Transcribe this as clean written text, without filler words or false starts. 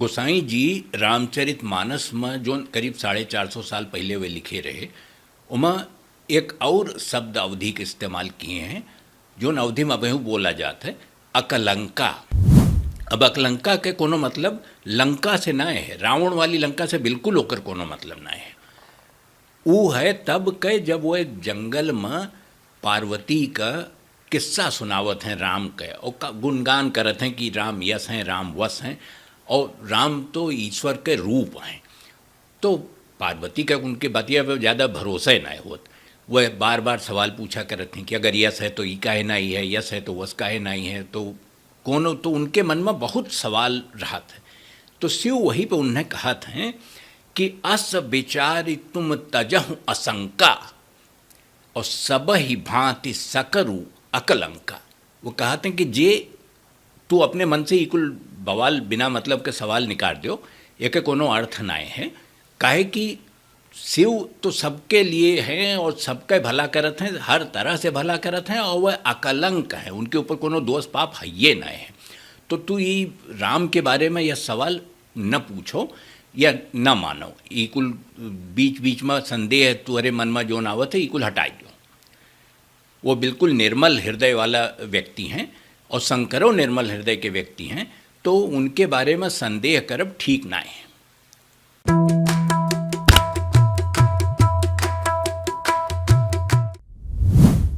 गोसाई जी रामचरितमानस में जो करीब 450 साल पहले वे लिखे रहे, उमा एक और शब्द अवधि के इस्तेमाल किए हैं जो अवधि में अभी बोला जाता है, अकलंका। अब अकलंका के कोनो मतलब लंका से ना है, रावण वाली लंका से बिल्कुल होकर कोनो मतलब ना है। वो है तब के जब वो एक जंगल में पार्वती का किस्सा सुनावत हैं राम के, और गुणगान करत हैं कि राम यश हैं, राम वश हैं, और राम तो ईश्वर के रूप हैं। तो पार्वती का उनके बतिया पर ज़्यादा भरोसा ना होत। वह बार बार सवाल पूछा करते हैं कि अगर यश है तो ई काहे ना ही है, यश है तो वश काहे ना ही है, तो कौन, तो उनके मन में बहुत सवाल रहा था। तो शिव वहीं पे उन्हें कहा था कि अस विचारि तुम तजहु असंका और सब ही भांति सकरु अकलंका। वो कहते हैं कि जे तू अपने मन से ही कुल बवाल बिना मतलब के सवाल निकाल दो, एक कोनो अर्थ नाए है। काहे कि शिव तो सबके लिए हैं और सबका भला करत हैं, हर तरह से भला करत हैं, और वह अकलंक है, उनके ऊपर कोनो दोष पाप है ये ना है। तो तू ये राम के बारे में यह सवाल न पूछो या न मानो, ये कुल बीच बीच में संदेह तुम्हारे मन में जो न आवत है ये कुल हटाई दो। वो बिल्कुल निर्मल हृदय वाला व्यक्ति हैं और शंकरों निर्मल हृदय के व्यक्ति हैं, तो उनके बारे में संदेह करब ठीक ना है।